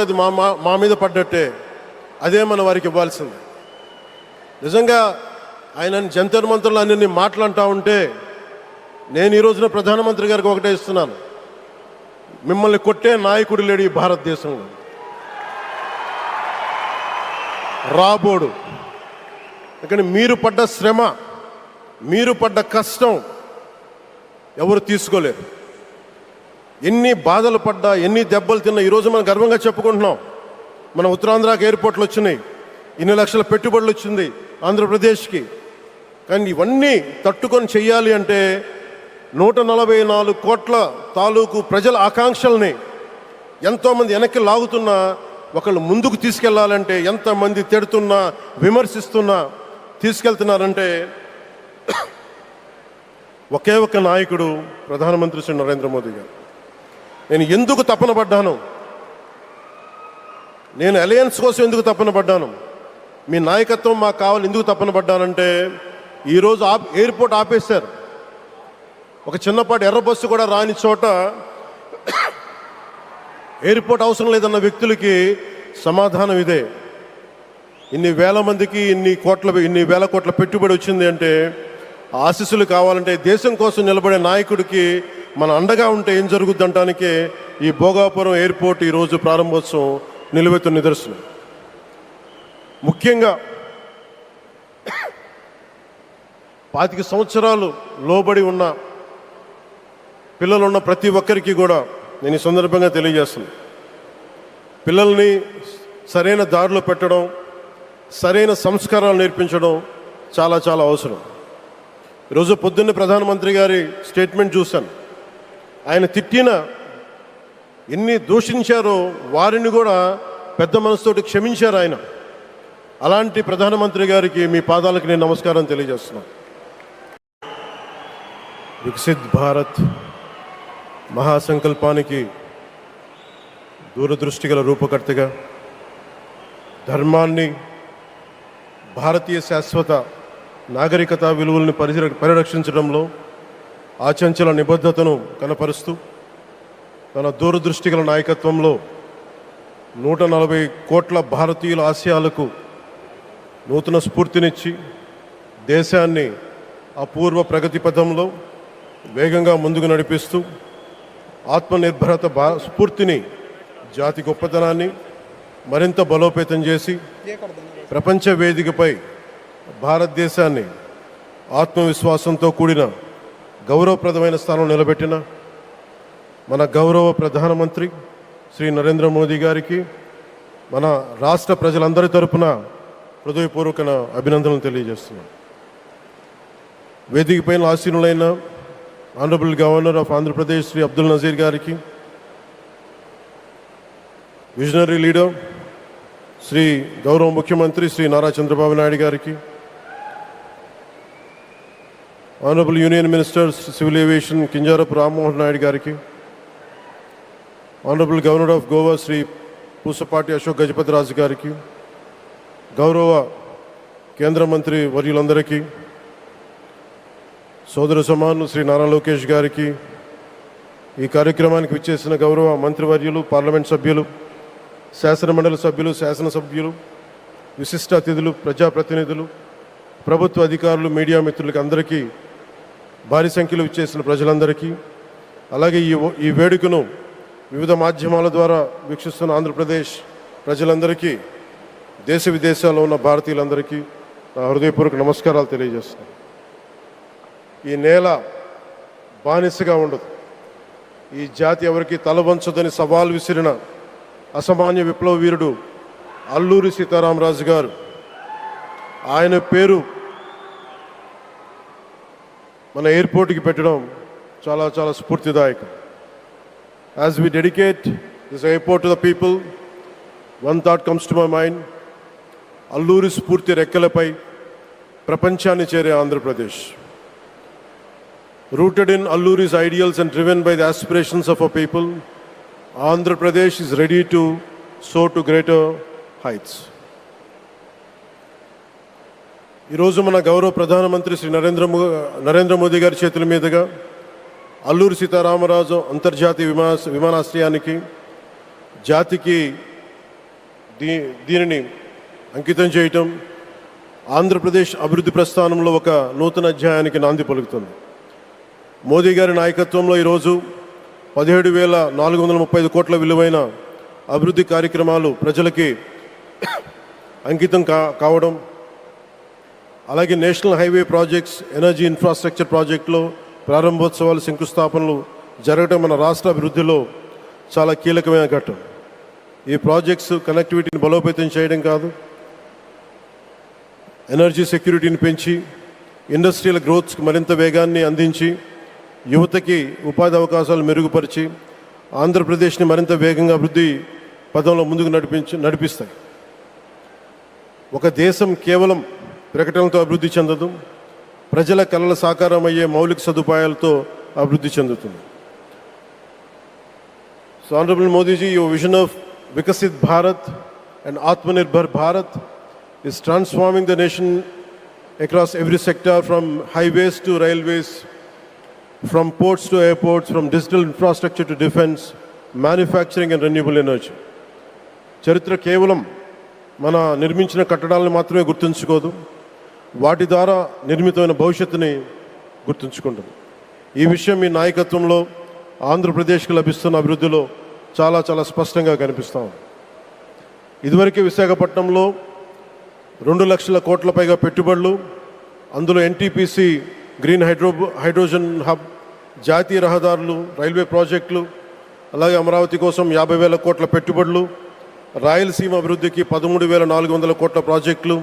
అది మా మా మీద పడ్డట్టే అదే మనం వారికి ఇవ్వాల్సింది. నిజంగా ఆయన జంతర్ మంత్రులు అన్ని మాట్లాడుతూ ఉంటే నేను ఈ రోజున ప్రధానమంత్రి గారికి ఒకటే ఇస్తున్నాను, మిమ్మల్ని కొట్టే నాయకుడు లేడు ఈ భారతదేశంలో. రాబోడు కానీ మీరు పడ్డ శ్రమ, మీరు పడ్డ కష్టం ఎవరు తీసుకోలేరు. ఎన్ని బాధలు పడ్డా, ఎన్ని దెబ్బలు తిన్నా ఈరోజు మనం గర్వంగా చెప్పుకుంటున్నాం. మన ఉత్తరాంధ్రకి ఎయిర్పోర్ట్లు వచ్చినాయి, ఇన్ని లక్షల పెట్టుబడులు వచ్చింది ఆంధ్రప్రదేశ్కి. కానీ ఇవన్నీ తట్టుకొని చెయ్యాలి అంటే 144 కోట్ల తాలూకు ప్రజల ఆకాంక్షల్ని ఎంతోమంది వెనక్కి లాగుతున్నా, ఒకళ్ళు ముందుకు తీసుకెళ్లాలంటే ఎంతమంది తిడుతున్నా విమర్శిస్తున్నా తీసుకెళ్తున్నారంటే ఒకే ఒక నాయకుడు ప్రధానమంత్రి శ్రీ నరేంద్ర మోదీ గారు. నేను ఎందుకు తపన పడ్డాను, నేను అలయన్స్ కోసం ఎందుకు తపన పడ్డాను, మీ నాయకత్వం మాకు కావాలి ఎందుకు తపన పడ్డానంటే, ఈరోజు ఎయిర్పోర్ట్ ఆపేశారు. ఒక చిన్నపాటి ఎర్ర బస్సు కూడా రాని చోట ఎయిర్పోర్ట్ అవసరం లేదన్న వ్యక్తులకి సమాధానం ఇదే. ఇన్ని వేల మందికి ఇన్ని వేల కోట్ల పెట్టుబడి వచ్చింది అంటే ఆశీస్సులు కావాలంటే దేశం కోసం నిలబడే నాయకుడికి మన అండగా ఉంటే ఏం జరుగుద్ది అంటానికే ఈ భోగాపురం ఎయిర్పోర్ట్ ఈరోజు ప్రారంభోత్సవం నిలువెత్తు నిదర్శనం. ముఖ్యంగా 25 సంవత్సరాలు లోబడి ఉన్న పిల్లలు ఉన్న ప్రతి ఒక్కరికి కూడా నేను ఈ సందర్భంగా తెలియజేస్తున్నాను, పిల్లల్ని సరైన దారిలో పెట్టడం, సరైన సంస్కారాలు నేర్పించడం చాలా చాలా అవసరం. ఈరోజు పొద్దున్నే ప్రధానమంత్రి గారి స్టేట్మెంట్ చూశాను. ఆయన తిట్టిన ఎన్ని దూషించారో వారిని కూడా పెద్ద మనసుతోటి క్షమించారు ఆయన. అలాంటి ప్రధానమంత్రి గారికి మీ పాదాలకు నేను నమస్కారం తెలియజేస్తున్నాను. వికసిత్ భారత్ మహాసంకల్పానికి దూరదృష్టి గల రూపకర్తగా, ధర్మాన్ని, భారతీయ శాశ్వత నాగరికత విలువలను పరిరక్షించడంలో ఆచంచల నిబద్ధతను కనపరుస్తూ తన దూరదృష్టి గల నాయకత్వంలో 140 కోట్ల భారతీయుల ఆశయాలకు నూతన స్ఫూర్తినిచ్చి దేశాన్ని అపూర్వ ప్రగతి పథంలో వేగంగా ముందుకు నడిపిస్తూ ఆత్మనిర్భరత స్ఫూర్తిని, జాతి గొప్పతనాన్ని మరింత బలోపేతం చేసి ప్రపంచ వేదికపై భారతదేశాన్ని ఆత్మవిశ్వాసంతో కూడిన గౌరవప్రదమైన స్థానం నిలబెట్టిన మన గౌరవ ప్రధానమంత్రి శ్రీ నరేంద్ర మోదీ గారికి మన రాష్ట్ర ప్రజలందరి తరపున హృదయపూర్వక అభినందనలు తెలియజేస్తున్నాను. వేదిక పైన ఆసీనులైన honourable governor of Andhra Pradesh Shri Abdul Nazir గారికి, విజనరీ లీడర్ శ్రీ గౌరవ ముఖ్యమంత్రి శ్రీ నారా చంద్రబాబు నాయుడు గారికి, honourable union minister civil aviation Kinjarapu Rammohan Naidu గారికి, honourable governor of Goa Shri Pusapati Ashok Gajapati Raju గారికి, గౌరవ కేంద్ర మంత్రి వర్యులందరికీ, సోదర సమానులు శ్రీ నారా లోకేష్ గారికి, ఈ కార్యక్రమానికి విచ్చేసిన గౌరవ మంత్రివర్యులు, పార్లమెంట్ సభ్యులు, శాసనమండలి సభ్యులు, శాసనసభ్యులు, విశిష్ట అతిథులు, ప్రజాప్రతినిధులు, ప్రభుత్వ అధికారులు, మీడియా మిత్రులకి అందరికీ, భారీ సంఖ్యలో విచ్చేసిన ప్రజలందరికీ, అలాగే ఈ వేడుకను వివిధ మాధ్యమాల ద్వారా వీక్షిస్తున్న ఆంధ్రప్రదేశ్ ప్రజలందరికీ, దేశ విదేశాల్లో ఉన్న భారతీయులందరికీ నా హృదయపూర్వక నమస్కారాలు తెలియజేస్తున్నాను. ఈ నేల బానిసగా ఉండదు, ఈ జాతి ఎవరికి తలవంచదని సవాల్ విసిరిన అసామాన్య విప్లవ వీరుడు అల్లూరి సీతారామరాజు గారు, ఆయన పేరు మన ఎయిర్పోర్ట్కి పెట్టడం చాలా చాలా స్ఫూర్తిదాయకం. As we dedicate this airport to the people, one thought comes to my mind. Alluri స్ఫూర్తి రెక్కలపై ప్రపంచాన్ని చేరే Andhra Pradesh. Rooted in Alluri's ideals and driven by the aspirations of our people, Andhra Pradesh is ready to soar to greater heights. ఈరోజు మన గౌరవ ప్రధానమంత్రి శ్రీ నరేంద్ర మోదీ గారి చేతుల మీదుగా అల్లూరి సీతారామరాజు అంతర్జాతీయ విమానాశ్రయానికి జాతికి దీనిని అంకితం చేయటం ఆంధ్రప్రదేశ్ అభివృద్ధి ప్రస్థానంలో ఒక నూతన అధ్యాయానికి నాంది పలుకుతుంది. మోదీ గారి నాయకత్వంలో ఈరోజు 17,435 కోట్ల విలువైన అభివృద్ధి కార్యక్రమాలు ప్రజలకి అంకితం కావడం, అలాగే national highway projects, energy infrastructure ప్రాజెక్టులో ప్రారంభోత్సవాలు, శంకుస్థాపనలు జరగడం మన రాష్ట్ర అభివృద్ధిలో చాలా కీలకమైన ఘట్టం. ఈ ప్రాజెక్ట్స్ కనెక్టివిటీని బలోపేతం చేయడం కాదు, ఎనర్జీ సెక్యూరిటీని పెంచి ఇండస్ట్రియల్ గ్రోత్స్కి మరింత వేగాన్ని అందించి యువతకి ఉపాధి అవకాశాలు మెరుగుపరిచి ఆంధ్రప్రదేశ్ని మరింత వేగంగా అభివృద్ధి పదంలో ముందుకు నడిపిస్తాయి. ఒక దేశం కేవలం ప్రకటనలతో అభివృద్ధి చెందదు, ప్రజల కలల సాకారం అయ్యే మౌలిక సదుపాయాలతో అభివృద్ధి చెందుతుంది. So honourable Modiji, your vision of Vikasit Bharat and Atmanirbhar Bharat is transforming the nation across every sector, from highways to railways, from ports to airports, from digital infrastructure to defense, manufacturing and renewable energy. చరిత్ర కేవలం మన నిర్మించిన కట్టడాలను మాత్రమే గుర్తుంచుకోదు, వాటి ద్వారా నిర్మితమైన భవిష్యత్తుని గుర్తుంచుకుంటుంది. ఈ విషయం మీ నాయకత్వంలో ఆంధ్రప్రదేశ్కి లభిస్తున్న అభివృద్ధిలో చాలా చాలా స్పష్టంగా కనిపిస్తూ ఉంది. ఇదివరకే విశాఖపట్నంలో 2 లక్షల కోట్ల పైగా పెట్టుబడులు, అందులో ఎన్టీపీసీ గ్రీన్ హైడ్రోజన్ హబ్, జాతీయ రహదారులు, రైల్వే ప్రాజెక్టులు, అలాగే అమరావతి కోసం 50,000 కోట్ల పెట్టుబడులు, రాయలసీమ అభివృద్ధికి 13,400 కోట్ల ప్రాజెక్టులు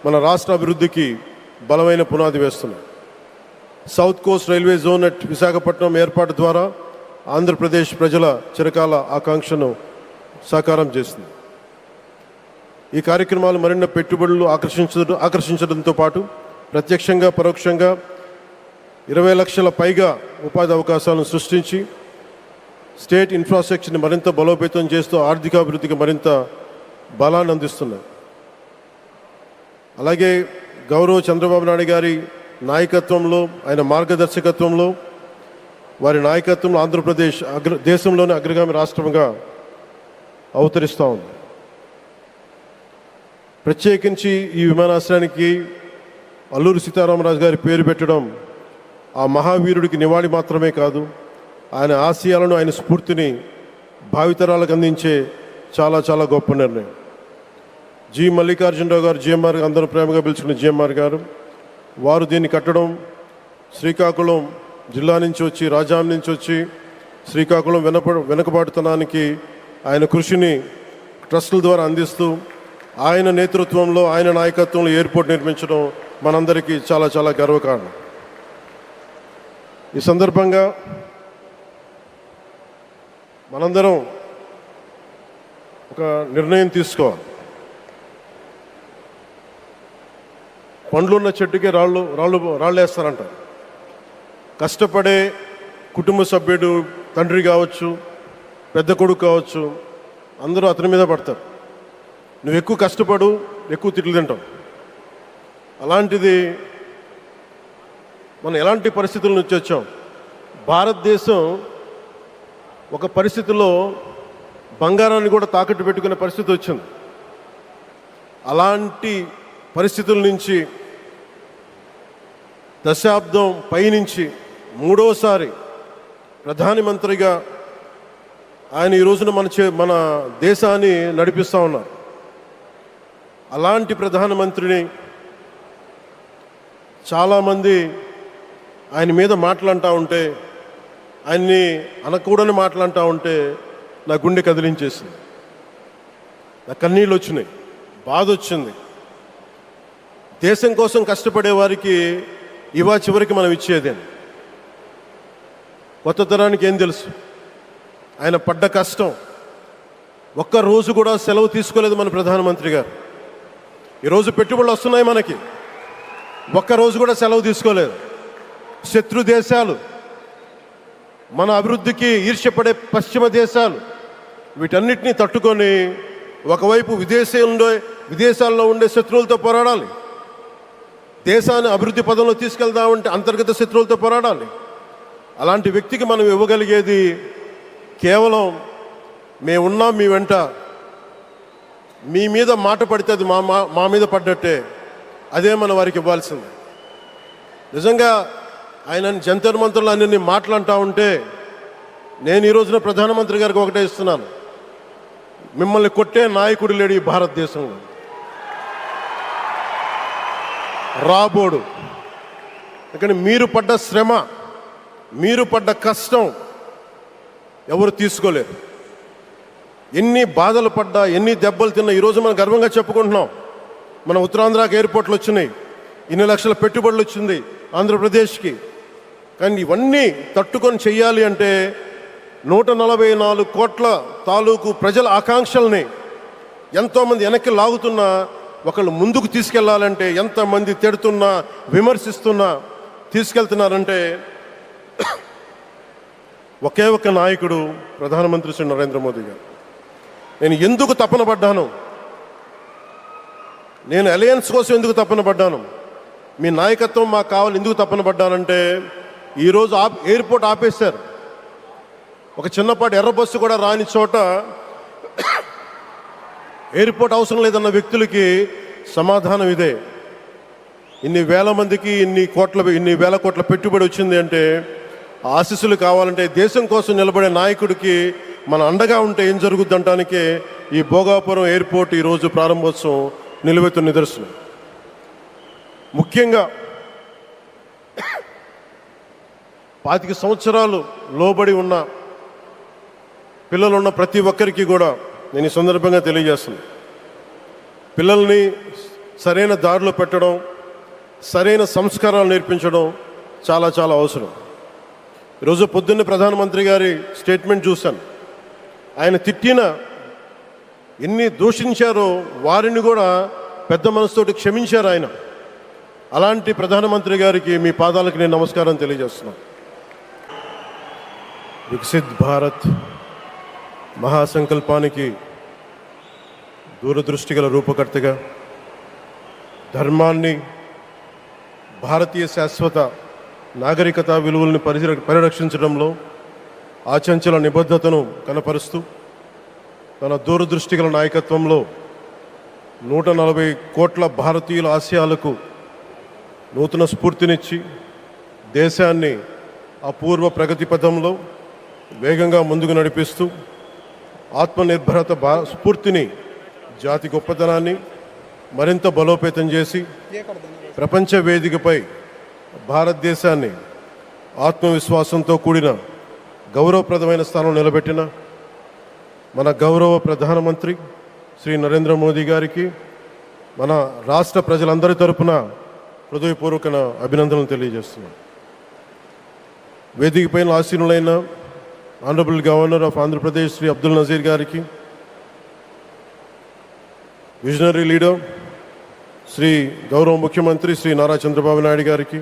మన రాష్ట్ర అభివృద్ధికి బలమైన పునాది వేస్తున్నాయి. South Coast railway zone at Visakhapatnam ఏర్పాటు ద్వారా ఆంధ్రప్రదేశ్ ప్రజల చిరకాల ఆకాంక్షను సాకారం చేస్తుంది. ఈ కార్యక్రమాలు మరిన్ని పెట్టుబడులు ఆకర్షించడంతో పాటు ప్రత్యక్షంగా పరోక్షంగా 20 లక్షల పైగా ఉపాధి అవకాశాలను సృష్టించి స్టేట్ ఇన్ఫ్రాస్ట్రక్చర్ని మరింత బలోపేతం చేస్తూ ఆర్థికాభివృద్ధికి మరింత బలాన్ని అందిస్తున్నాయి. అలాగే గౌరవ చంద్రబాబు నాయుడు గారి నాయకత్వంలో, ఆయన మార్గదర్శకత్వంలో, వారి నాయకత్వంలో ఆంధ్రప్రదేశ్ దేశంలోనే అగ్రగామి రాష్ట్రంగా అవతరిస్తూ ఉంది. ప్రత్యేకించి ఈ విమానాశ్రయానికి అల్లూరి సీతారామరాజు గారి పేరు పెట్టడం ఆ మహావీరుడికి నివాళి మాత్రమే కాదు, ఆయన ఆశయాలను, ఆయన స్ఫూర్తిని భావితరాలకు అందించే చాలా చాలా గొప్ప నిర్ణయం. జి మల్లికార్జునరావు గారు, జిఎంఆర్, అందరూ ప్రేమగా పిలుచుకున్న జిఎంఆర్ గారు, వారు దీన్ని కట్టడం శ్రీకాకుళం జిల్లా నుంచి వచ్చి, రాజాం నుంచి వచ్చి శ్రీకాకుళం వెనుకబాటుతనానికి ఆయన కృషిని ట్రస్టుల ద్వారా అందిస్తూ ఆయన నేతృత్వంలో, ఆయన నాయకత్వంలో ఎయిర్పోర్ట్ నిర్మించడం మనందరికీ చాలా చాలా గర్వకారణం. ఈ సందర్భంగా మనందరం ఒక నిర్ణయం తీసుకోవాలి. పండ్లున్న చెట్టుకే రాళ్ళు వేస్తారంటారు. కష్టపడే కుటుంబ సభ్యుడు, తండ్రి కావచ్చు, పెద్ద కొడుకు కావచ్చు, అందరూ అతని మీద పడతారు. నువ్వు ఎక్కువ కష్టపడు, ఎక్కువ తిట్లు తింటావు. అలాంటిది మనం ఎలాంటి పరిస్థితుల నుంచి వచ్చాం? భారతదేశం ఒక పరిస్థితిలో బంగారాన్ని కూడా తాకట్టు పెట్టుకునే పరిస్థితి వచ్చింది. అలాంటి పరిస్థితుల నుంచి దశాబ్దం పైనుంచి 3వసారి ప్రధానమంత్రిగా ఆయన ఈ రోజున మన దేశాన్ని నడిపిస్తూ ఉన్నారు. అలాంటి ప్రధానమంత్రిని చాలామంది ఆయన మీద మాటలంటూ ఉంటే, ఆయన్ని అనకూడని మాటలంటూ ఉంటే నా గుండె కదిలించేసింది, నా కన్నీళ్ళు వచ్చినాయి, బాధ వచ్చింది. దేశం కోసం కష్టపడే వారికి ఇవా చివరికి మనం ఇచ్చేదేం. కొత్త తరానికి ఏం తెలుసు? ఆయన పడ్డ కష్టం. ఒక్కరోజు కూడా సెలవు తీసుకోలేదు మన ప్రధానమంత్రి గారు. ఈరోజు పెట్టుబడులు వస్తున్నాయి మనకి, ఒక్కరోజు కూడా సెలవు తీసుకోలేదు. శత్రు దేశాలు, మన అభివృద్ధికి ఈర్ష్యపడే పశ్చిమ దేశాలు, వీటన్నిటినీ తట్టుకొని ఒకవైపు విదేశాల్లో ఉండే శత్రువులతో పోరాడాలి, దేశాన్ని అభివృద్ధి పదంలో తీసుకెళ్దామంటే అంతర్గత శత్రువులతో పోరాడాలి. అలాంటి వ్యక్తికి మనం ఇవ్వగలిగేది కేవలం మేమున్నాం మీ వెంట, మీ మీద మాట పడితే అది మా మీద పడ్డట్టే. అదే మన వారికి ఇవ్వాల్సింది. నిజంగా ఆయన జంతర్ మంత్రులు అన్ని మాట్లాడుతూ ఉంటే నేను ఈ రోజున ప్రధానమంత్రి గారికి ఒకటే ఇస్తున్నాను, మిమ్మల్ని కొట్టే నాయకుడు లేడు ఈ భారతదేశంలో, రాబోడు. ఎందుకని మీరు పడ్డ శ్రమ, మీరు పడ్డ కష్టం ఎవరు తీసుకోలేరు. ఎన్ని బాధలు పడ్డా, ఎన్ని దెబ్బలు తిన్నా ఈరోజు మనం గర్వంగా చెప్పుకుంటున్నాం. మన ఉత్తరాంధ్రకి ఎయిర్పోర్ట్లు వచ్చినాయి, ఇన్ని లక్షల పెట్టుబడులు వచ్చింది ఆంధ్రప్రదేశ్కి. కానీ ఇవన్నీ తట్టుకొని చెయ్యాలి అంటే 144 కోట్ల తాలూకు ప్రజల ఆకాంక్షల్ని ఎంతోమంది వెనక్కి లాగుతున్నా, ఒకళ్ళు ముందుకు తీసుకెళ్లాలంటే ఎంతమంది తిడుతున్నా, విమర్శిస్తున్నా తీసుకెళ్తున్నారంటే ఒకే ఒక్క నాయకుడు ప్రధానమంత్రి శ్రీ నరేంద్ర మోదీ గారు. నేను ఎందుకు తపన పడ్డాను, నేను అలయన్స్ కోసం ఎందుకు తపన పడ్డాను, మీ నాయకత్వం మాకు కావాలి ఎందుకు తపన పడ్డానంటే, ఈరోజు ఎయిర్పోర్ట్ ఆపేశారు. ఒక చిన్నపాటి ఎర్ర బస్సు కూడా రాని చోట ఎయిర్పోర్ట్ అవసరం లేదన్న వ్యక్తులకి సమాధానం ఇదే. ఇన్ని వేల మందికి ఇన్ని వేల కోట్ల పెట్టుబడి వచ్చింది అంటే ఆశీస్సులు కావాలంటే, దేశం కోసం నిలబడే నాయకుడికి మన అండగా ఉంటే ఏం జరుగుద్ది అంటానికే ఈ భోగాపురం ఎయిర్పోర్ట్ ఈరోజు ప్రారంభోత్సవం నిలువెత్తు నిదర్శనం. ముఖ్యంగా 25 సంవత్సరాలు లోబడి ఉన్న పిల్లలున్న ప్రతి ఒక్కరికి కూడా నేను ఈ సందర్భంగా తెలియజేస్తున్నాను, పిల్లల్ని సరైన దారిలో పెట్టడం, సరైన సంస్కారాలు నేర్పించడం చాలా చాలా అవసరం. ఈరోజు పొద్దున్నే ప్రధానమంత్రి గారి స్టేట్మెంట్ చూశాను. ఆయన తిట్టిన, ఎన్ని దూషించారో వారిని కూడా పెద్ద మనసుతోటి క్షమించారు ఆయన. అలాంటి ప్రధానమంత్రి గారికి మీ పాదాలకు నేను నమస్కారం తెలియజేస్తున్నాను. వికసిత్ భారత్ మహాసంకల్పానికి దూరదృష్టి గల రూపకర్తగా, ధర్మాన్ని, భారతీయ శాశ్వత నాగరికత విలువలను పరిరక్షించడంలో ఆచంచల నిబద్ధతను కనపరుస్తూ తన దూరదృష్టి గల నాయకత్వంలో 140 కోట్ల భారతీయుల ఆశయాలకు నూతన స్ఫూర్తినిచ్చి దేశాన్ని అపూర్వ ప్రగతి పథంలో వేగంగా ముందుకు నడిపిస్తూ ఆత్మనిర్భరత స్ఫూర్తిని, జాతి గొప్పతనాన్ని మరింత బలోపేతం చేసి ప్రపంచ వేదికపై భారతదేశాన్ని ఆత్మవిశ్వాసంతో కూడిన గౌరవప్రదమైన స్థానం నిలబెట్టిన మన గౌరవ ప్రధానమంత్రి శ్రీ నరేంద్ర మోదీ గారికి మన రాష్ట్ర ప్రజలందరి తరపున హృదయపూర్వక అభినందనలు తెలియజేస్తున్నాను. వేదిక పైన ఆసీనులైన honourable governor of Andhra Pradesh Shri Abdul Nazir గారికి, విజనరీ లీడర్ శ్రీ గౌరవ ముఖ్యమంత్రి శ్రీ నారా చంద్రబాబు నాయుడు గారికి,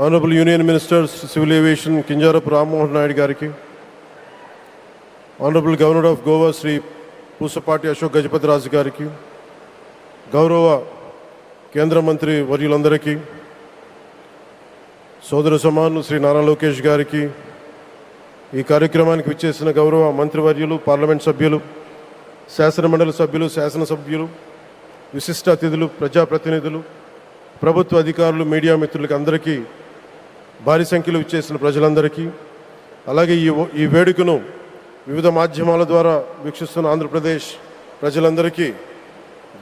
honourable union minister civil aviation Kinjarapu Rammohan Naidu గారికి, honourable governor of Goa Shri Pusapati Ashok Gajapati Raju గారికి, గౌరవ కేంద్ర మంత్రి వర్యులందరికీ, సోదర సమానులు శ్రీ నారా లోకేష్ గారికి, ఈ కార్యక్రమానికి విచ్చేసిన గౌరవ మంత్రివర్యులు, పార్లమెంట్ సభ్యులు, శాసనమండలి సభ్యులు, శాసనసభ్యులు, విశిష్ట అతిథులు, ప్రజాప్రతినిధులు, ప్రభుత్వ అధికారులు, మీడియా మిత్రులకి అందరికీ, భారీ సంఖ్యలో విచ్చేసిన ప్రజలందరికీ, అలాగే ఈ వేడుకను వివిధ మాధ్యమాల ద్వారా వీక్షిస్తున్న ఆంధ్రప్రదేశ్ ప్రజలందరికీ,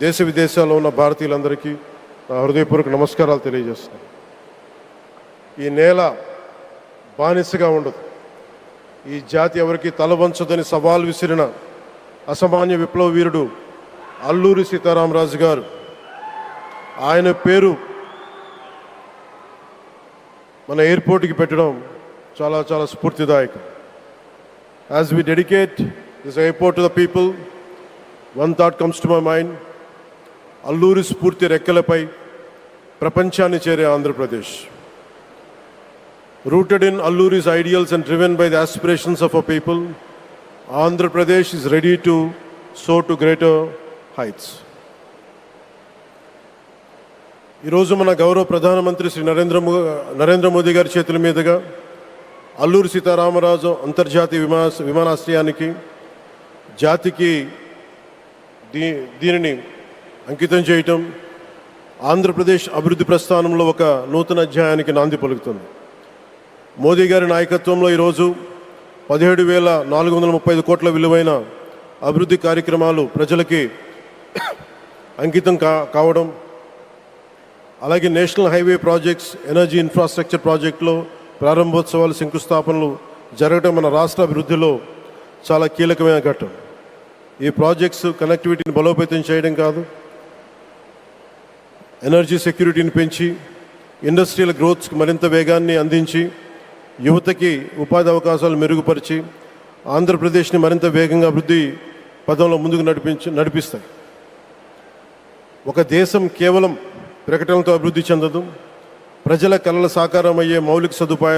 దేశ విదేశాల్లో ఉన్న భారతీయులందరికీ నా హృదయపూర్వక నమస్కారాలు తెలియజేస్తున్నాను. ఈ నేల బానిసగా ఉండదు, ఈ జాతి ఎవరికి తల వంచదని సవాల్ విసిరిన అసామాన్య విప్లవ వీరుడు అల్లూరి సీతారామరాజు గారు, ఆయన పేరు మన ఎయిర్పోర్ట్కి పెట్టడం చాలా చాలా స్ఫూర్తిదాయకం. As we dedicate this airport to the people, one thought comes to my mind: Alluri స్ఫూర్తి రెక్కలపై ప్రపంచాన్ని చేరే Andhra Pradesh. Rooted in Alluri's ideals and driven by the aspirations of our people, Andhra Pradesh is ready to soar to greater heights. ఈరోజు మన గౌరవ ప్రధానమంత్రి శ్రీ నరేంద్ర మోదీ గారి చేతుల మీదుగా అల్లూరి సీతారామరాజు అంతర్జాతీయ విమానాశ్రయానికి జాతికి దీనిని అంకితం చేయటం ఆంధ్రప్రదేశ్ అభివృద్ధి ప్రస్థానంలో ఒక నూతన అధ్యాయానికి నాంది పలుకుతుంది. మోదీ గారి నాయకత్వంలో ఈరోజు 17,435 కోట్ల విలువైన అభివృద్ధి కార్యక్రమాలు ప్రజలకి అంకితం కావడం, అలాగే national highway projects, energy infrastructure ప్రాజెక్టులో ప్రారంభోత్సవాలు, శంకుస్థాపనలు జరగడం మన రాష్ట్ర అభివృద్ధిలో చాలా కీలకమైన ఘట్టం. ఈ ప్రాజెక్ట్స్ కనెక్టివిటీని బలోపేతం చేయడం కాదు, ఎనర్జీ సెక్యూరిటీని పెంచి ఇండస్ట్రియల్ గ్రోత్స్కి మరింత వేగాన్ని అందించి యువతకి ఉపాధి అవకాశాలు మెరుగుపరిచి ఆంధ్రప్రదేశ్ని మరింత వేగంగా అభివృద్ధి పదంలో ముందుకు నడిపిస్తాయి. ఒక దేశం కేవలం ప్రకటనలతో అభివృద్ధి చెందదు. ప్రజల కలల సాకారం అయ్యే మౌలిక సదుపాయాలు